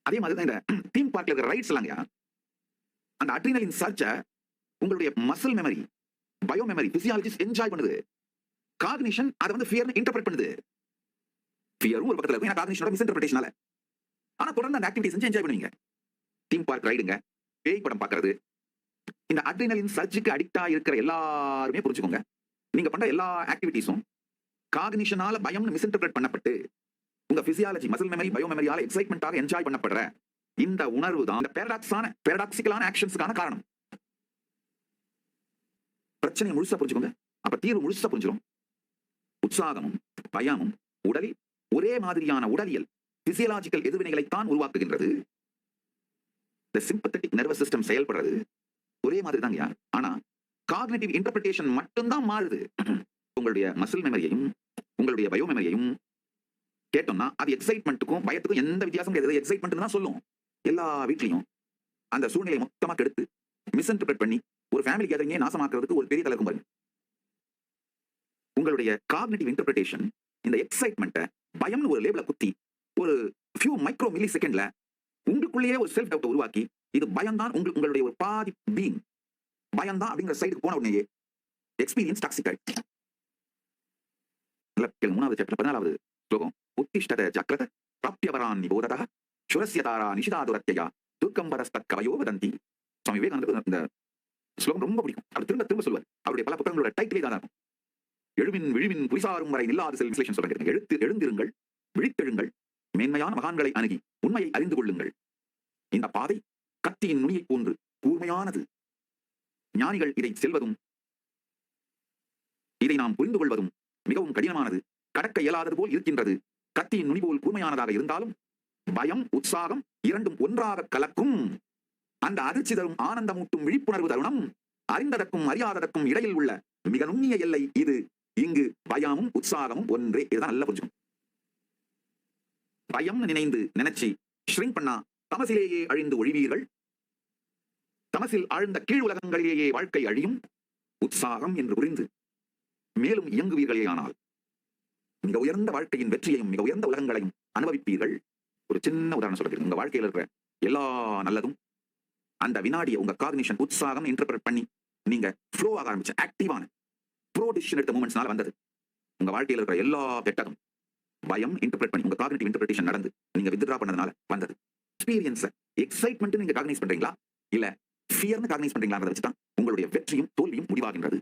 அதே மாதிரி தான் இந்த தீம் பார்க்ல இருக்கிற ரைட்ஸ் எல்லாங்க, அந்த அட்ரினலின் சர்ச்சை உங்களுடைய muscle memory, bio memory, physiologist enjoy பண்ணுது. காக்னிஷன் அதை வந்து ஃபியர்னு இன்டர்பிரட் பண்ணுது. ஃபியரும் ஒரு பக்கத்துல இருக்கும், ஏன்னா காக்னிஷனோட மிஸ் இன்டர்பிரேஷனால. ஆனா தொடர்ந்து அந்த ஆக்டிவிட்டி செஞ்சு என்ஜாய் பண்ணுவீங்க. தீம் பார்க் ரைடுங்க, பேய் படம் பார்க்கறது, இந்த அட்ரினலின் சர்ச்சுக்கு அடிக்டா இருக்கிற எல்லாருமே புரிஞ்சுக்கோங்க, நீங்க பண்ற எல்லா ஆக்டிவிட்டிஸும் காக்னிஷனால பயம்னு மிஸ் இன்டர்பிரட் பண்ணப்பட்டு உங்க பிசியாலஜி, மசில் மெமரி, பயோ மெமரியால எக்ஸைட்மென்ட்டாக என்ஜாய் பண்ணப்படுற இந்த உணர்வு தான் இந்த பேரடாக்சிக்கலான ஆக்ஷன்ஸ்க்கான காரணம். பிரச்சனையை முழுசா புரிஞ்சுக்கோங்க, அப்ப தீர்வு முழுசா புரிஞ்சிடும். உற்சாகமும் பயமும் உடலில் ஒரே மாதிரியான உடலியல் பிசியலாஜிக்கல் எதிர்வினைகளைத்தான் உருவாக்குகின்றது. இந்த சிம்பத்தட்டிக் நர்வஸ் சிஸ்டம் செயல்படுறது ஒரே மாதிரி தாங்க. ஆனா காக்னிட்டிவ் இன்டர்பிரேஷன் மட்டும்தான் மாறுது. உங்களுடைய மசில் மெமரியையும் உங்களுடைய பயோ மெமரியையும் கேட்டோம்னா அது எக்ஸைட்மெண்ட்டுக்கும் பயத்துக்கும் எந்த வித்தியாசம் கிடையாது. எக்ஸைட்மெண்ட் தான் சொல்லும். எல்லா வீட்லையும் அந்த சூழ்நிலையை மொத்தமா கெடுத்து மிஸ் இன்டர்பிரட் பண்ணி ஒரு ஃபேமிலி கேதரிங்கே நாசமாக்குறதுக்கு ஒரு பெரிய தலை இருக்கும் பாருங்க. உங்களுடைய காக்னிட்டிவ் இன்டர்பிரேஷன் இந்த எக்ஸைட்மெண்ட்டை பயம்னு ஒரு லேபிள குத்தி ஒரு ஃபியூ மைக்ரோ மில்லி செகண்ட்ல உங்களுக்குள்ளேயே ஒரு செல்ஃப் டவுட் உருவாக்கி இது பயம்தான் உங்களுடைய ஒரு பாதி பீயிங் பயம்தான் அப்படிங்கிற சைடுக்கு போன உடனேயே எக்ஸ்பீரியன்ஸ் டாக்ஸிக் ஆயிடுச்சு. 3வது சாப்டர் 14வது ஸ்லோகம். உத்திஷ்டத ஜக்ரத பிராப்தியபரான் நிபோததா சுரஸ்யதாரா நிஷிதாதுரத்யா துர்க்கம்பரஸ்தக்கவயோ வதந்தி. சுவாமி விவேகானந்தர் இந்த ஸ்லோகம் ரொம்ப பிடிக்கும். அவர் திரும்ப திரும்ப சொல்வார். அவருடைய பல புத்தகங்களோட டைட்டிலே தான் இருக்கும். எழுவின் விழிவின் புரிசாரும் வரை நில்லாது செல் விசலேஷன் சொல்றாங்க. எழுந்திருங்கள், விழித்தெழுங்கள், மேன்மையான மகான்களை அணுகி உண்மையை அறிந்து கொள்ளுங்கள். இந்த பாதை கத்தியின் நுனியை போன்று கூர்மையானது. ஞானிகள் இதை செல்வதும் இதை நாம் புரிந்து கொள்வதும் மிகவும் கடினமானது, கடக்க இயலாதது போல் இருக்கின்றது. கத்தியின் நுனி போல் கூர்மையானதாக இருந்தாலும் பயம், உற்சாகம் இரண்டும் ஒன்றாக கலக்கும். அந்த அதிர்ச்சி தரும் ஆனந்தமூட்டும் விழிப்புணர்வு தருணம் அறிந்ததற்கும் அறியாததற்கும் இடையில் உள்ள மிக நுண்ணிய எல்லை இது. இங்கு பயமும் உற்சாகமும் ஒன்றே. இதுதான் நல்லா புரிஞ்சுக்கும். பயம்னு நினைச்சு ஷ்ரிங்க் பண்ணா தமசிலேயே அழிந்து ஒழிவீர்கள். தமசில் ஆழ்ந்த கீழ் உலகங்களிலேயே வாழ்க்கை அழியும். உற்சாகம் என்று புரிந்து மேலும் இயங்குவீர்களே ஆனால் மிக உயர்ந்த வாழ்க்கையின் வெற்றியையும் மிக உயர்ந்த உலகங்களையும் அனுபவிப்பீர்கள். ஒரு சின்ன உதாரணம் சொல்றேன். உங்க வாழ்க்கையில் இருக்கிற எல்லா நல்லதும் அந்த வினாடியை உங்க காக்னிஷன் உற்சாகம் இன்டர்பிரட் பண்ணி நீங்க ஃப்ளோ ஆக ஆரம்பிச்ச ஆக்டிவான ப்ரோ டிசிஷன் எடுத்த மூமெண்ட்ஸ்னால வந்தது. உங்க வாழ்க்கையில் இருக்கிற எல்லா கெட்டதும் பயம் இன்டர்பிரட் பண்ணி உங்க காக்னிட்டிவ் இன்டர்பிரேஷன் நடந்து நீங்க வித்ட்ரா பண்ணதுனால வந்தது. எக்ஸ்பீரியன்ஸ் எக்ஸைட்மெண்ட் நீங்க காக்னைஸ் பண்றீங்களா இல்ல ஃபியர்னு காக்னைஸ் பண்றீங்களா வச்சுதான் உங்களுடைய வெற்றியும் தோல்வியும் முடிவாகின்றது.